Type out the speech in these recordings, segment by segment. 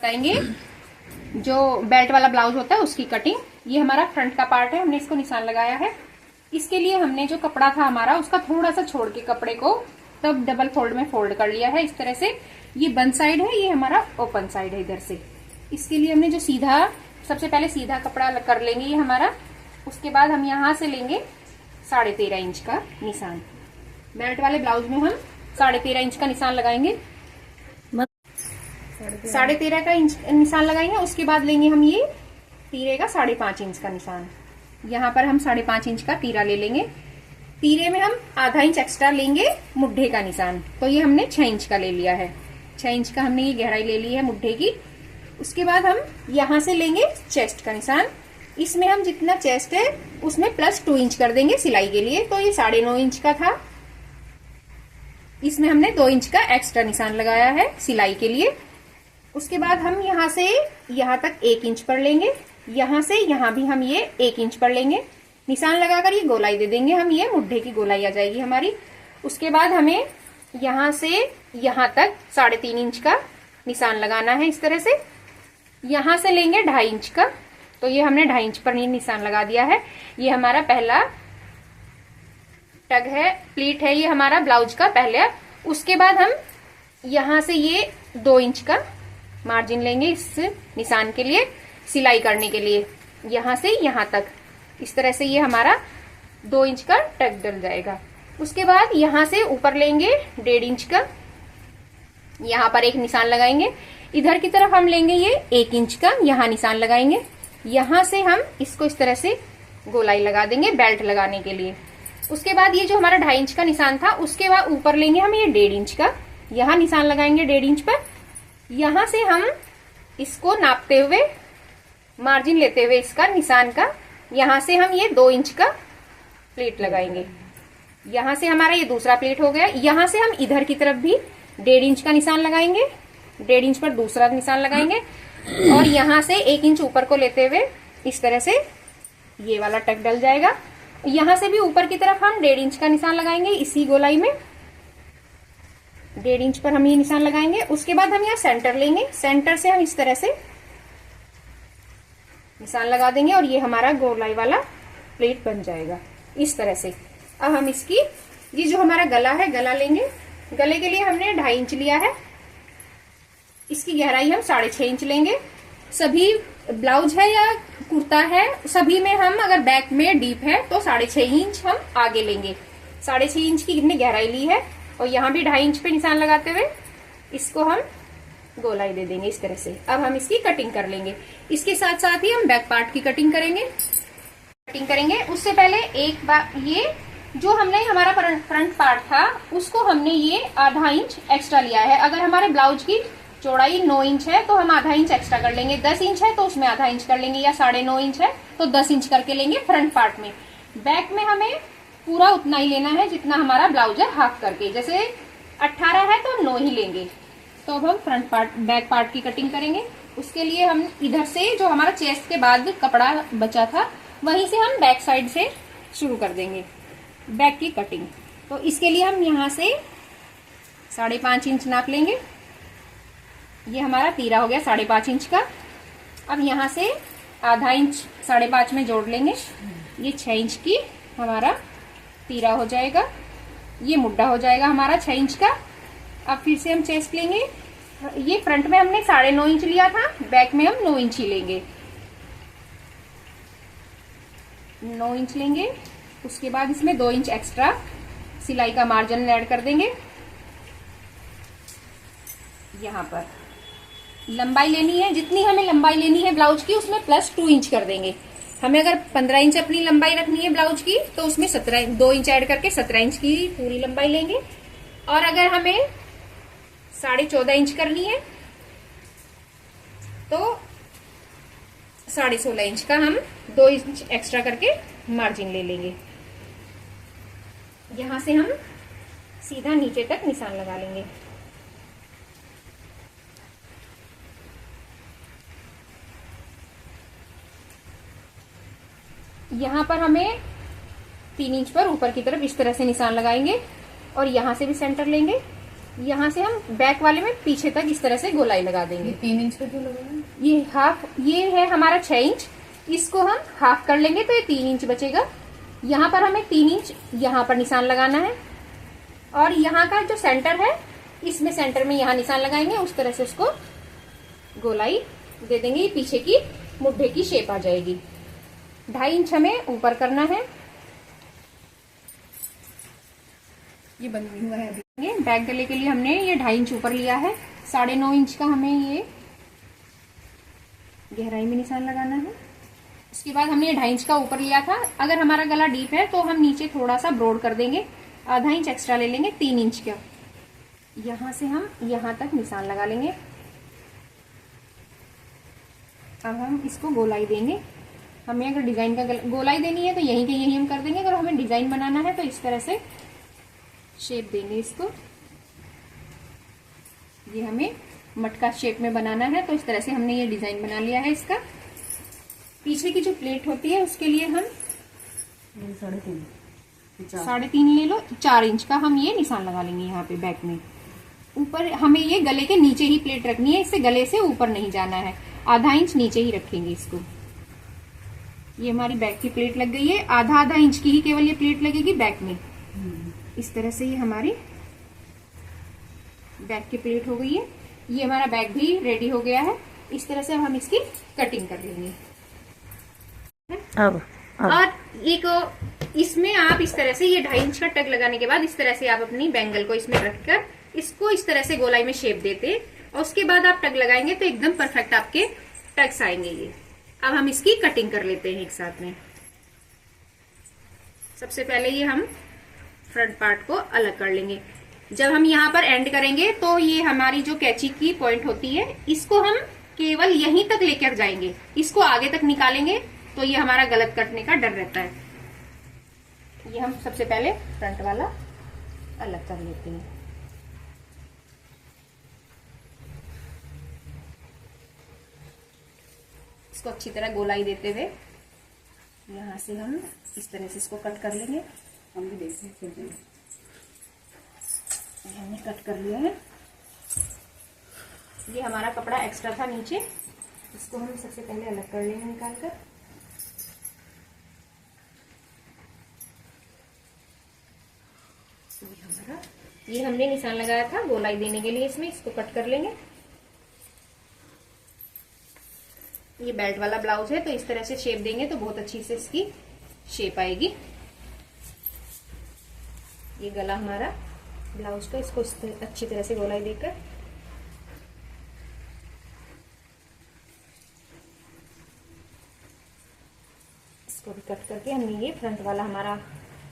बताएंगे जो बेल्ट वाला ब्लाउज होता है उसकी कटिंग। ये हमारा फ्रंट का पार्ट है, हमने इसको निशान लगाया है। इसके लिए हमने जो कपड़ा था हमारा उसका थोड़ा सा छोड़ के कपड़े को तब डबल फोल्ड में फोल्ड कर लिया है इस तरह से। ये बंद साइड है, ये हमारा ओपन साइड है इधर से। इसके लिए हमने जो सीधा, सबसे पहले सीधा कपड़ा कर लेंगे ये हमारा। उसके बाद हम यहाँ से लेंगे 13.5 इंच का निशान। बेल्ट वाले ब्लाउज में हम 13.5 इंच का निशान लगाएंगे, 13.5 का इंच निशान लगाएंगे। उसके बाद लेंगे हम ये तीरे का 5.5 इंच का निशान। यहाँ पर हम 5.5 इंच का तीरा ले लेंगे। तीरे में हम आधा इंच एक्स्ट्रा लेंगे मुड्ढे का निशान, तो ये हमने 6 इंच का ले लिया है। 6 इंच का हमने ये गहराई ले ली है मुड्ढे की। उसके बाद हम यहाँ से लेंगे चेस्ट का निशान। इसमें हम जितना चेस्ट है उसमें +2 इंच कर देंगे सिलाई के लिए, तो ये 9.5 इंच का था। इसमें हमने 2 इंच का एक्स्ट्रा निशान लगाया है सिलाई के लिए। उसके बाद हम यहाँ से यहाँ तक 1 इंच पर लेंगे, यहाँ से यहाँ भी हम ये 1 इंच पर लेंगे। निशान लगाकर ये गोलाई दे देंगे हम, ये मुड्ढे की गोलाई आ जाएगी हमारी। उसके बाद हमें यहाँ से यहाँ तक 3.5 इंच का निशान लगाना है इस तरह से। यहाँ से लेंगे 2.5 इंच का, तो ये हमने 2.5 इंच पर निशान लगा दिया है। ये हमारा पहला टग है, प्लीट है ये हमारा ब्लाउज का पहले। उसके बाद हम यहाँ से ये 2 इंच का मार्जिन लेंगे इस निशान के लिए, सिलाई करने के लिए। यहाँ से यहाँ तक इस तरह से ये हमारा 2 इंच का टग डल जाएगा। उसके बाद यहाँ से ऊपर लेंगे 1.5 इंच का, यहाँ पर एक निशान लगाएंगे। इधर की तरफ हम लेंगे ये 1 इंच का, यहाँ निशान लगाएंगे। यहाँ से हम इसको इस तरह से गोलाई लगा देंगे बेल्ट लगाने के लिए। उसके बाद ये जो हमारा 2.5 इंच का निशान था उसके बाद ऊपर लेंगे हम ये 1.5 इंच का, यहाँ निशान लगाएंगे 1.5 इंच पर। यहाँ से हम इसको नापते हुए, मार्जिन लेते हुए इसका निशान का, यहाँ से हम ये 2 इंच का प्लेट लगाएंगे। यहाँ से हमारा ये दूसरा प्लेट हो गया। यहाँ से हम इधर की तरफ भी 1.5 इंच का निशान लगाएंगे, 1.5 इंच पर दूसरा निशान लगाएंगे। और यहाँ से 1 इंच ऊपर को लेते हुए इस तरह से ये वाला टक डल जाएगा। यहाँ से भी ऊपर की तरफ हम 1.5 इंच का निशान लगाएंगे इसी गोलाई में, 1.5 इंच पर हम ये निशान लगाएंगे। उसके बाद हम यहाँ सेंटर लेंगे, सेंटर से हम इस तरह से निशान लगा देंगे और ये हमारा गोलाई वाला प्लेट बन जाएगा इस तरह से। अब हम इसकी, ये जो हमारा गला है, गला लेंगे। गले के लिए हमने 2.5 इंच लिया है, इसकी गहराई हम 6.5 इंच लेंगे। सभी ब्लाउज है या कुर्ता है, सभी में हम अगर बैक में डीप है तो 6.5 इंच हम आगे लेंगे। 6.5 इंच की हमने गहराई ली है और यहाँ भी 2.5 इंच पे निशान लगाते हुए इसको हम गोलाई दे देंगे इस तरह से। अब हम इसकी कटिंग कर लेंगे। इसके साथ साथ ही हम बैक पार्ट की कटिंग करेंगे। उससे पहले एक बार ये जो हमने हमारा फ्रंट पार्ट था उसको हमने ये आधा इंच एक्स्ट्रा लिया है। अगर हमारे ब्लाउज की चौड़ाई 9 इंच है तो हम आधा इंच एक्स्ट्रा कर लेंगे, 10 इंच है तो उसमें आधा इंच कर लेंगे, या 9.5 इंच है तो 10 इंच करके लेंगे फ्रंट पार्ट में। बैक में हमें पूरा उतना ही लेना है जितना हमारा ब्लाउज है, हाफ करके। जैसे 18 है तो 9 ही लेंगे। तो अब हम फ्रंट पार्ट, बैक पार्ट की कटिंग करेंगे। उसके लिए हम इधर से जो हमारा चेस्ट के बाद कपड़ा बचा था वहीं से हम बैक साइड से शुरू कर देंगे बैक की कटिंग। तो इसके लिए हम यहाँ से 5.5 इंच नाप लेंगे। ये हमारा तीरा हो गया 5.5 इंच का। अब यहाँ से आधा इंच 5.5 में जोड़ लेंगे, ये 6 इंच की हमारा तीरा हो जाएगा। ये मुड्ढा हो जाएगा हमारा 6 इंच का। अब फिर से हम चेस्ट लेंगे। ये फ्रंट में हमने 9.5 इंच लिया था, बैक में हम 9 इंच ही लेंगे, 9 इंच लेंगे। उसके बाद इसमें 2 इंच एक्स्ट्रा सिलाई का मार्जिन ऐड कर देंगे। यहाँ पर लंबाई लेनी है, जितनी हमें लंबाई लेनी है ब्लाउज की उसमें +2 इंच कर देंगे। हमें अगर 15 इंच अपनी लंबाई रखनी है ब्लाउज की तो उसमें 2 इंच ऐड करके 17 इंच की पूरी लंबाई लेंगे। और अगर हमें 14.5 इंच करनी है तो 16.5 इंच का हम 2 इंच एक्स्ट्रा करके मार्जिन ले लेंगे। यहां से हम सीधा नीचे तक निशान लगा लेंगे। यहाँ पर हमें 3 इंच पर ऊपर की तरफ इस तरह से निशान लगाएंगे और यहाँ से भी सेंटर लेंगे यहाँ से हम बैक वाले में पीछे तक इस तरह से गोलाई लगा देंगे। 3 इंच का क्यों लगाना? ये हाफ, ये है हमारा 6 इंच, इसको हम हाफ कर लेंगे तो ये 3 इंच बचेगा। यहाँ पर हमें 3 इंच यहाँ पर निशान लगाना है और यहाँ का जो सेंटर है इसमें सेंटर में यहाँ निशान लगाएंगे, उस तरह से उसको गोलाई दे देंगे। पीछे की मुड्ढे की शेप आ जाएगी। 2.5 इंच हमें ऊपर करना है। ये बंद नहीं हुआ है अभी। ये बैक गले के लिए हमने ये 2.5 इंच ऊपर लिया है। 9.5 इंच का हमें ये गहराई में निशान लगाना है। उसके बाद हमने ये 2.5 इंच का ऊपर लिया था। अगर हमारा गला डीप है तो हम नीचे थोड़ा सा ब्रॉड कर देंगे, आधा इंच एक्स्ट्रा ले लेंगे, 3 इंच का। यहां से हम यहां तक निशान लगा लेंगे। अब हम इसको गोलाई देंगे। हमें अगर डिजाइन का गोलाई देनी है तो यहीं के यहीं हम कर देंगे। अगर हमें डिजाइन बनाना है तो इस तरह से शेप देंगे इसको। ये हमें मटका शेप में बनाना है तो इस तरह से हमने ये डिजाइन बना लिया है इसका। पीछे की जो प्लेट होती है उसके लिए हम 3.5 ले लो, 4 इंच का हम ये निशान लगा लेंगे यहाँ पे बैक में। ऊपर हमें ये गले के नीचे ही प्लेट रखनी है, इससे गले से ऊपर नहीं जाना है। आधा इंच नीचे ही रखेंगे इसको। ये हमारी बैक की प्लेट लग गई है। आधा इंच की ही केवल ये प्लेट लगेगी बैक में। इस तरह से ये हमारी बैक की प्लेट हो गई है। ये हमारा बैक भी रेडी हो गया है। इस तरह से हम इसकी कटिंग कर लेंगे। अब और एक इसमें आप इस तरह से ये 2.5 इंच का टक लगाने के बाद इस तरह से आप अपनी बैंगल को इसमें रखकर इसको इस तरह से गोलाई में शेप देते और उसके बाद आप टक लगाएंगे तो एकदम परफेक्ट आपके टक्स आएंगे ये। अब हम इसकी कटिंग कर लेते हैं एक साथ में। सबसे पहले ये हम फ्रंट पार्ट को अलग कर लेंगे। जब हम यहाँ पर एंड करेंगे तो ये हमारी जो कैंची की पॉइंट होती है इसको हम केवल यहीं तक लेकर जाएंगे। इसको आगे तक निकालेंगे तो ये हमारा गलत कटने का डर रहता है। ये हम सबसे पहले फ्रंट वाला अलग कर लेते हैं। इसको अच्छी तरह गोलाई देते हुए यहाँ से हम इस तरह से इसको कट कर लेंगे। हम भी देखते हैं। हमने कट कर लिया है। ये हमारा कपड़ा एक्स्ट्रा था नीचे, इसको हम सबसे पहले अलग कर लेंगे निकाल कर। ये हमने निशान लगाया था गोलाई देने के लिए इसमें, इसको कट कर लेंगे। ये बेल्ट वाला ब्लाउज है तो इस तरह से शेप देंगे तो बहुत अच्छी से इसकी शेप आएगी। ये गला हमारा ब्लाउज का, इसको अच्छी तरह से गोलाई देकर इसको भी कट करके हमने ये फ्रंट वाला हमारा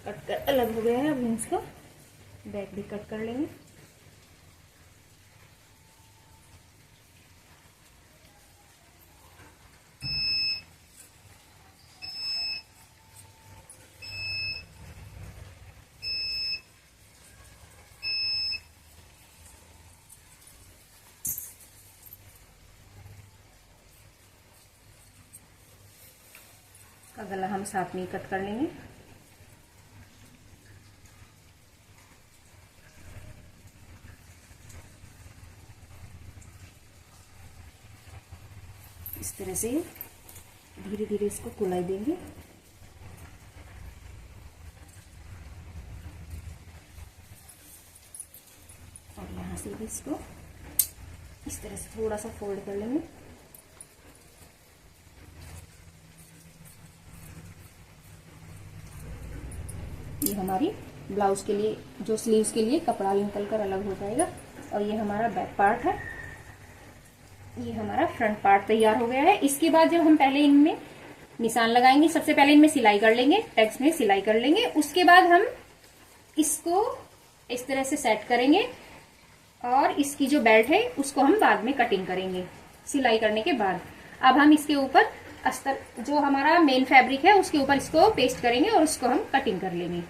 कट कर अलग हो गया है। अब हम इसको बैक भी कट कर लेंगे। का गला हम साथ में कट कर लेंगे। इस तरह से धीरे धीरे इसको गोलाई देंगे। और यहाँ से भी इसको इस तरह से थोड़ा सा फोल्ड कर लेंगे। ये हमारी ब्लाउज के लिए जो स्लीव्स के लिए कपड़ा निकल कर अलग हो जाएगा। और ये हमारा बैक पार्ट है, ये हमारा फ्रंट पार्ट तैयार हो गया है। इसके बाद जब हम पहले इनमें निशान लगाएंगे, सबसे पहले इनमें सिलाई कर लेंगे, टैग्स में सिलाई कर लेंगे। उसके बाद हम इसको इस तरह से सेट करेंगे और इसकी जो बेल्ट है उसको हम बाद में कटिंग करेंगे सिलाई करने के बाद। अब हम इसके ऊपर अस्तर जो हमारा मेन फैब्रिक है उसके ऊपर इसको पेस्ट करेंगे और उसको हम कटिंग कर लेंगे।